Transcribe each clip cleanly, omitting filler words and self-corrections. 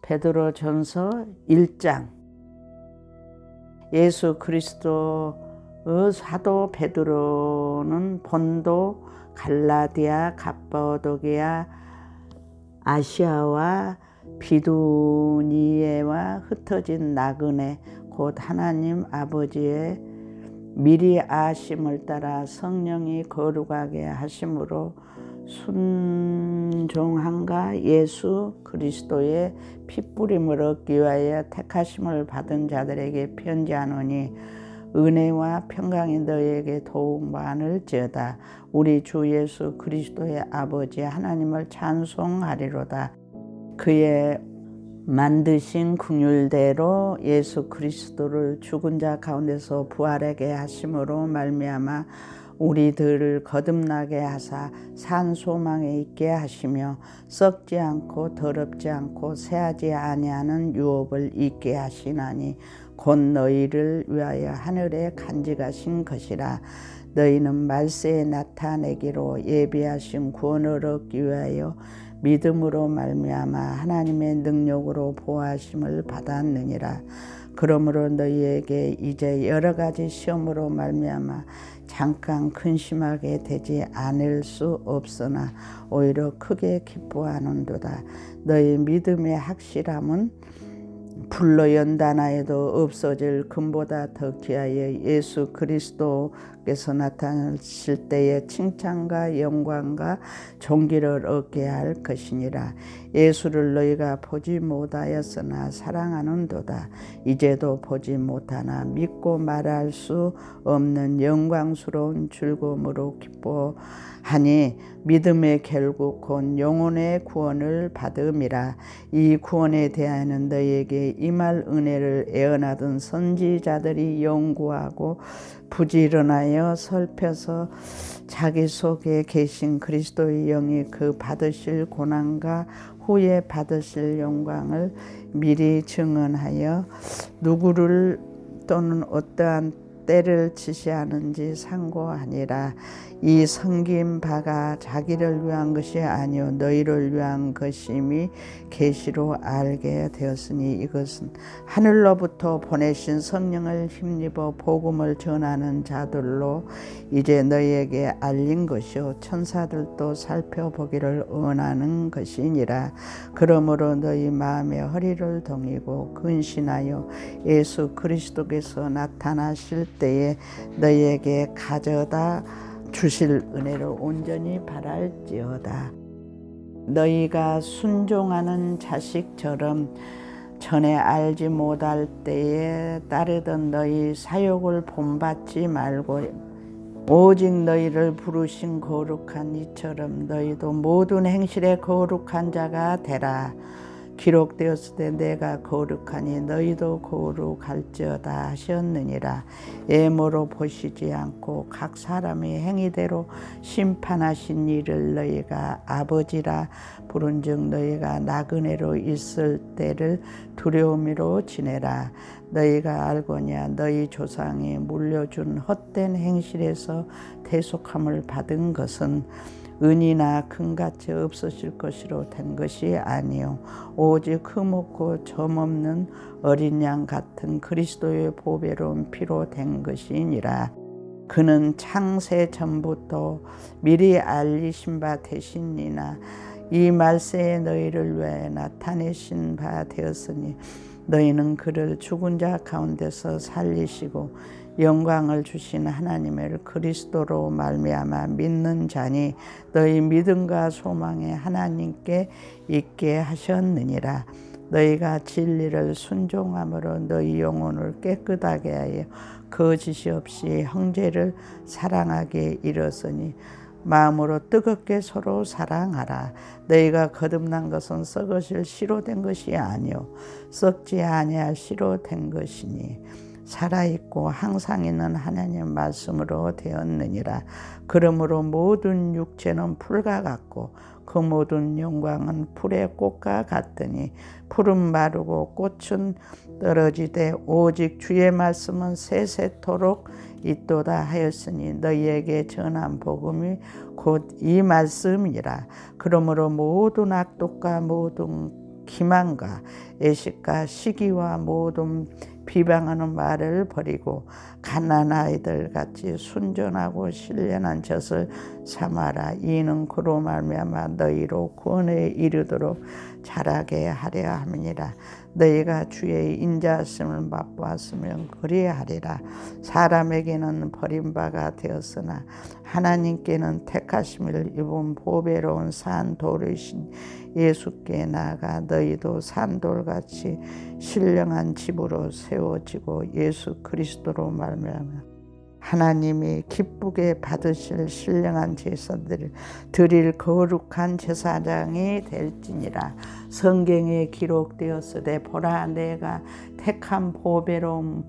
베드로전서 1장. 예수 그리스도의 사도 베드로는 본도, 갈라디아, 갑바도기아, 아시아와 비두니아와 흩어진 나그네 곧 하나님 아버지의 미리 아심을 따라 성령이 거룩하게 하심으로 순종함과 예수 그리스도의 피뿌림을 얻기 위하여 택하심을 받은 자들에게 편지하노니 은혜와 평강이 너희에게 더욱 많을지어다. 우리 주 예수 그리스도의 아버지 하나님을 찬송하리로다. 그의 만드신 긍휼대로 예수 그리스도를 죽은 자 가운데서 부활하게 하심으로 말미암아 우리들을 거듭나게 하사 산 소망에 있게 하시며 썩지 않고 더럽지 않고 새하지 아니하는 유업을 있게 하시나니 곧 너희를 위하여 하늘에 간직하신 것이라. 너희는 말세에 나타내기로 예비하신 구원을 얻기 위하여 믿음으로 말미암아 하나님의 능력으로 보호하심을 받았느니라. 그러므로 너희에게 이제 여러 가지 시험으로 말미암아 잠깐 근심하게 되지 않을 수 없으나 오히려 크게 기뻐하는도다. 너희 믿음의 확실함은 불로 연단하여도 없어질 금보다 더 귀하여 예수 그리스도께서 나타나실 때에 칭찬과 영광과 존귀를 얻게 할 것이니라. 예수를 너희가 보지 못하였으나 사랑하는도다. 이제도 보지 못하나 믿고 말할 수 없는 영광스러운 즐거움으로 기뻐하니 믿음의 결국 곧 영혼의 구원을 받음이라. 이 구원에 대하여는 너희에게 임할 은혜를 애언하던 선지자들이 연구하고 부지런하여 살펴서 자기 속에 계신 그리스도의 영이 그 받으실 고난과 후에 받으실 영광을 미리 증언하여 누구를 또는 어떠한 때를 지시하는지 상고하니라. 이 섬긴 바가 자기를 위한 것이 아니요 너희를 위한 것임이 계시로 알게 되었으니 이것은 하늘로부터 보내신 성령을 힘입어 복음을 전하는 자들로 이제 너희에게 알린 것이요 천사들도 살펴보기를 원하는 것이니라. 그러므로 너희 마음의 허리를 동이고 근신하여 예수 그리스도께서 나타나실 때에 너희에게 가져다 주실 은혜를 온전히 바랄지어다. 너희가 순종하는 자식처럼 전에 알지 못할 때에 따르던 너희 사욕을 본받지 말고 오직 너희를 부르신 거룩한 이처럼 너희도 모든 행실에 거룩한 자가 되라. 기록되었을 때 내가 거룩하니 너희도 거룩할지어다 하셨느니라. 애모로 보시지 않고 각 사람의 행위대로 심판하신 이를 너희가 아버지라 부른즉 너희가 나그네로 있을 때를 두려움으로 지내라. 너희가 알거냐 너희 조상이 물려준 헛된 행실에서 대속함을 받은 것은 은이나 금같이 없어질 것으로 된 것이 아니요 오직 흠없고 점없는 어린 양 같은 그리스도의 보배로운 피로 된 것이니라. 그는 창세 전부터 미리 알리신 바 되시니나 이 말세에 너희를 위해 나타내신 바 되었으니 너희는 그를 죽은 자 가운데서 살리시고 영광을 주신 하나님을 그리스도로 말미암아 믿는 자니 너희 믿음과 소망에 하나님께 있게 하셨느니라. 너희가 진리를 순종함으로 너희 영혼을 깨끗하게 하여 거짓이 없이 형제를 사랑하게 이르렀으니 마음으로 뜨겁게 서로 사랑하라. 너희가 거듭난 것은 썩으실 씨로 된 것이 아니요 썩지 아니할 씨로 된 것이니 살아있고 항상 있는 하나님의 말씀으로 되었느니라. 그러므로 모든 육체는 풀과 같고 그 모든 영광은 풀의 꽃과 같으니 풀은 마르고 꽃은 떨어지되 오직 주의 말씀은 세세토록 있도다 하였으니 너희에게 전한 복음이 곧 이 말씀이라. 그러므로 모든 악독과 모든 기만과 애식과 시기와 모든 비방하는 말을 버리고 갓난 아이들 같이 순전하고 신령한 젖을 삼아라. 이는 그로 말미암아 너희로 구원에 이르도록 자라게 하려 함이니라. 너희가 주의 인자하심을 맛보았으면 그리하리라. 사람에게는 버림바가 되었으나 하나님께는 택하심을 입은 보배로운 산돌이신 예수께 나아가 너희도 산돌같이 신령한 집으로 세워지고 예수 그리스도로 말미암아 하나님이 기쁘게 받으실 신령한 제사들을 드릴 거룩한 제사장이 될지니라. 성경에 기록되었으되 보라 내가 택한 보배로운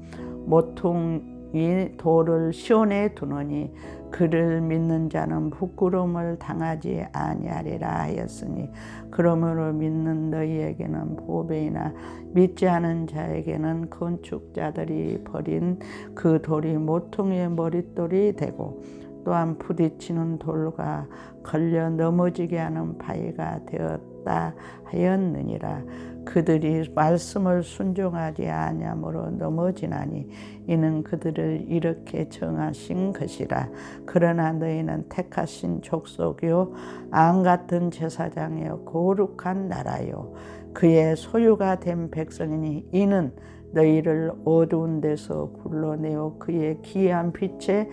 모퉁이 돌을 시온에 두노니 그를 믿는 자는 부끄러움을 당하지 아니하리라 하였으니 그러므로 믿는 너희에게는 보배이나 믿지 않은 자에게는 건축자들이 버린 그 돌이 모퉁이의 머릿돌이 되고 또한 부딪히는 돌과 걸려 넘어지게 하는 바위가 되었다 하였느니라. 그들이 말씀을 순종하지 아니함으로 넘어지나니 이는 그들을 이렇게 정하신 것이라. 그러나 너희는 택하신 족속이요 안 같은 제사장이요 거룩한 나라요 그의 소유가 된 백성이니 이는 너희를 어두운 데서 불러내어 그의 귀한 빛에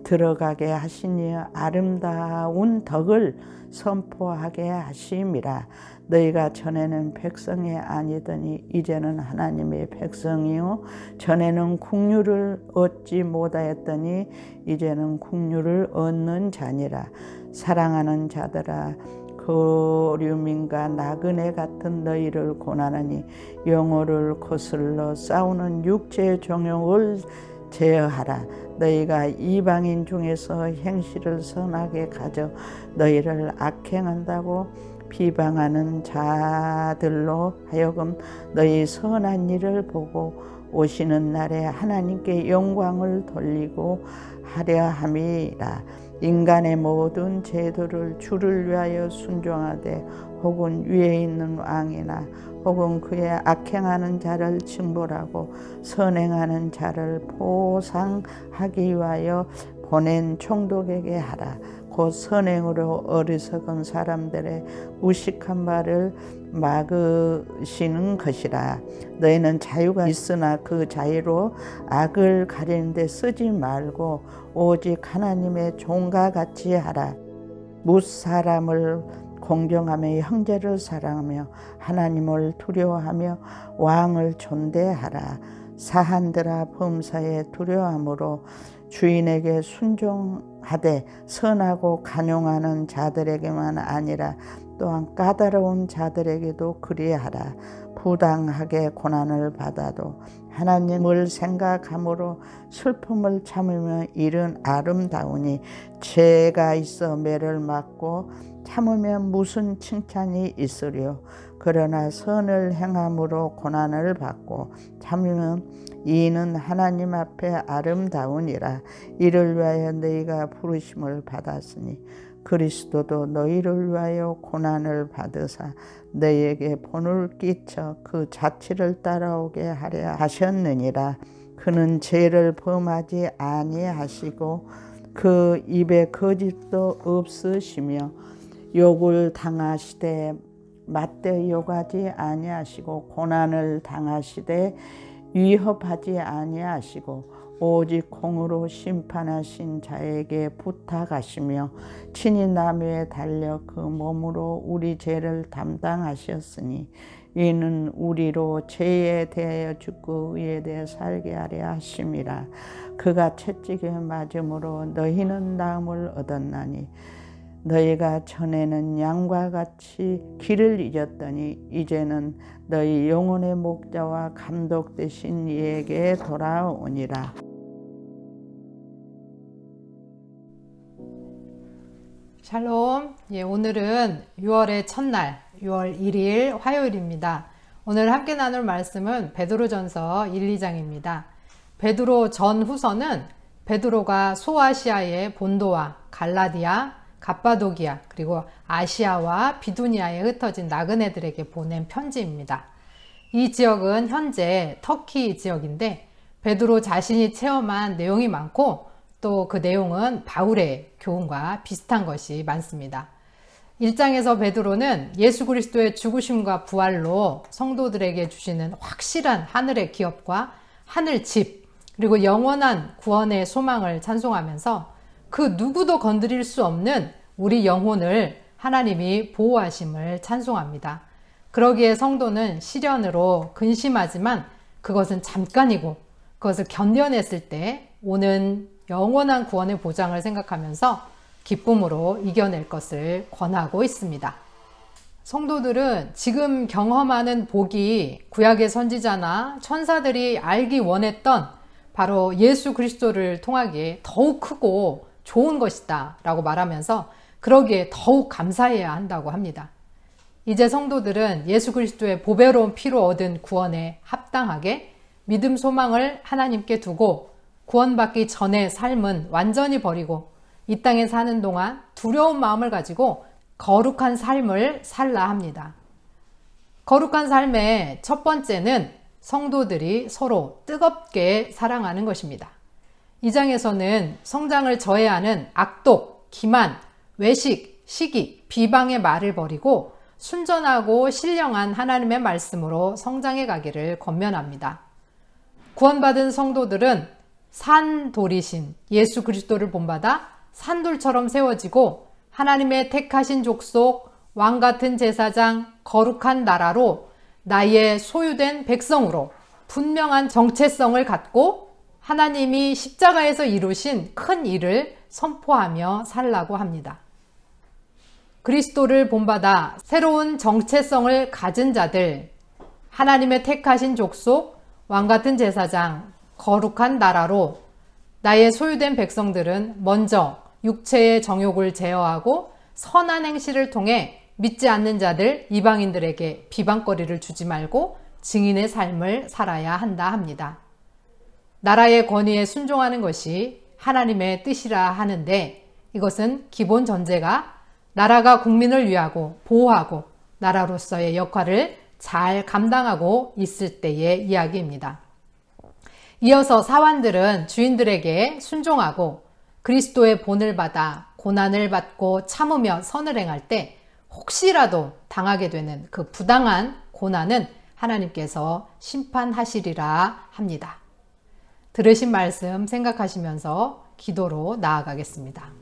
들어가게 하시니 아름다운 덕을 선포하게 하심이라. 너희가 전에는 백성이 아니더니 이제는 하나님의 백성이요 전에는 국류를 얻지 못하였더니 이제는 국류를 얻는 자니라. 사랑하는 자들아 거류민과 나그네 같은 너희를 고난하니 영혼을 거슬러 싸우는 육체의 정욕을 제어하라. 너희가 이방인 중에서 행실을 선하게 가져 너희를 악행한다고 비방하는 자들로 하여금 너희 선한 일을 보고 오시는 날에 하나님께 영광을 돌리고 하려 함이라. 인간의 모든 제도를 주를 위하여 순종하되 혹은 위에 있는 왕이나 혹은 그의 악행하는 자를 징벌하고 선행하는 자를 보상하기 위하여 보낸 총독에게 하라. 곧 선행으로 어리석은 사람들의 무식한 말을 막으시는 것이라. 너희는 자유가 있으나 그 자유로 악을 가리는 데 쓰지 말고 오직 하나님의 종과 같이 하라. 무사람을 공경하며 형제를 사랑하며 하나님을 두려워하며 왕을 존대하라. 사한들아 범사에 두려워함으로 주인에게 순종하되 선하고 간용하는 자들에게만 아니라 또한 까다로운 자들에게도 그리하라. 부당하게 고난을 받아도 하나님을 생각함으로 슬픔을 참으며 일은 아름다우니 죄가 있어 매를 맞고 참으면 무슨 칭찬이 있으리요. 그러나 선을 행함으로 고난을 받고 참으면 이는 하나님 앞에 아름다우니라. 이를 위하여 너희가 부르심을 받았으니 그리스도도 너희를 위하여 고난을 받으사 너희에게 본을 끼쳐 그 자취를 따라오게 하려 하셨느니라. 그는 죄를 범하지 아니하시고 그 입에 거짓도 없으시며 욕을 당하시되 맞대 욕하지 아니하시고 고난을 당하시되 위협하지 아니하시고 오직 공으로 심판하신 자에게 부탁하시며 친히 나무에 달려 그 몸으로 우리 죄를 담당하셨으니 이는 우리로 죄에 대하여 죽고 의에 대해 살게 하려 하심이라. 그가 채찍에 맞음으로 너희는 나음을 얻었나니 너희가 전에는 양과 같이 길을 잊었더니 이제는 너희 영혼의 목자와 감독 되신 이에게 돌아오니라. 샬롬. 오늘은 6월의 첫날, 6월 1일 화요일입니다. 오늘 함께 나눌 말씀은 베드로전서 1, 2장입니다. 베드로 전후서는 베드로가 소아시아의 본도와 갈라디아, 갑바도기아, 그리고 아시아와 비두니아에 흩어진 나그네들에게 보낸 편지입니다. 이 지역은 현재 터키 지역인데 베드로 자신이 체험한 내용이 많고 또 그 내용은 바울의 교훈과 비슷한 것이 많습니다. 1장에서 베드로는 예수 그리스도의 죽으심과 부활로 성도들에게 주시는 확실한 하늘의 기업과 하늘 집, 그리고 영원한 구원의 소망을 찬송하면서 그 누구도 건드릴 수 없는 우리 영혼을 하나님이 보호하심을 찬송합니다. 그러기에 성도는 시련으로 근심하지만 그것은 잠깐이고 그것을 견뎌냈을 때 오는 영원한 구원의 보장을 생각하면서 기쁨으로 이겨낼 것을 권하고 있습니다. 성도들은 지금 경험하는 복이 구약의 선지자나 천사들이 알기 원했던 바로 예수 그리스도를 통하기에 더욱 크고 좋은 것이다 라고 말하면서 그러기에 더욱 감사해야 한다고 합니다. 이제 성도들은 예수 그리스도의 보배로운 피로 얻은 구원에 합당하게 믿음 소망을 하나님께 두고 구원받기 전의 삶은 완전히 버리고 이 땅에 사는 동안 두려운 마음을 가지고 거룩한 삶을 살라 합니다. 거룩한 삶의 첫 번째는 성도들이 서로 뜨겁게 사랑하는 것입니다. 이 장에서는 성장을 저해하는 악독, 기만, 외식, 시기, 비방의 말을 버리고 순전하고 신령한 하나님의 말씀으로 성장해 가기를 권면합니다. 구원받은 성도들은 산돌이신 예수 그리스도를 본받아 산돌처럼 세워지고 하나님의 택하신 족속, 왕같은 제사장, 거룩한 나라로 나의 소유된 백성으로 분명한 정체성을 갖고 하나님이 십자가에서 이루신 큰 일을 선포하며 살라고 합니다. 그리스도를 본받아 새로운 정체성을 가진 자들, 하나님의 택하신 족속, 왕같은 제사장, 거룩한 나라로 나의 소유된 백성들은 먼저 육체의 정욕을 제어하고 선한 행실을 통해 믿지 않는 자들, 이방인들에게 비방거리를 주지 말고 증인의 삶을 살아야 한다 합니다. 나라의 권위에 순종하는 것이 하나님의 뜻이라 하는데 이것은 기본 전제가 나라가 국민을 위하고 보호하고 나라로서의 역할을 잘 감당하고 있을 때의 이야기입니다. 이어서 사환들은 주인들에게 순종하고 그리스도의 본을 받아 고난을 받고 참으며 선을 행할 때 혹시라도 당하게 되는 그 부당한 고난은 하나님께서 심판하시리라 합니다. 들으신 말씀 생각하시면서 기도로 나아가겠습니다.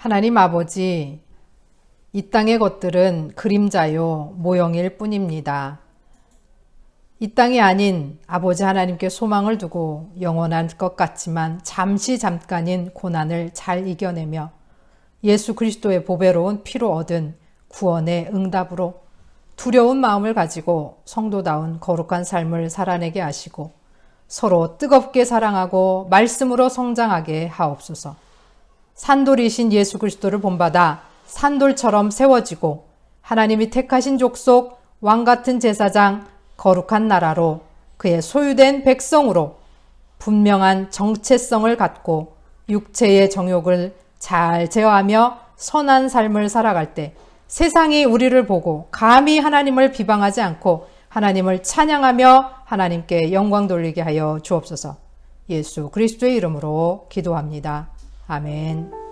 하나님 아버지, 이 땅의 것들은 그림자요, 모형일 뿐입니다. 이 땅이 아닌 아버지 하나님께 소망을 두고 영원할 것 같지만 잠깐인 고난을 잘 이겨내며 예수 그리스도의 보배로운 피로 얻은 구원의 응답으로 두려운 마음을 가지고 성도다운 거룩한 삶을 살아내게 하시고 서로 뜨겁게 사랑하고 말씀으로 성장하게 하옵소서. 산돌이신 예수 그리스도를 본받아 산돌처럼 세워지고 하나님이 택하신 족속, 왕같은 제사장, 거룩한 나라로 그의 소유된 백성으로 분명한 정체성을 갖고 육체의 정욕을 잘 제어하며 선한 삶을 살아갈 때 세상이 우리를 보고 감히 하나님을 비방하지 않고 하나님을 찬양하며 하나님께 영광 돌리게 하여 주옵소서. 예수 그리스도의 이름으로 기도합니다. 아멘.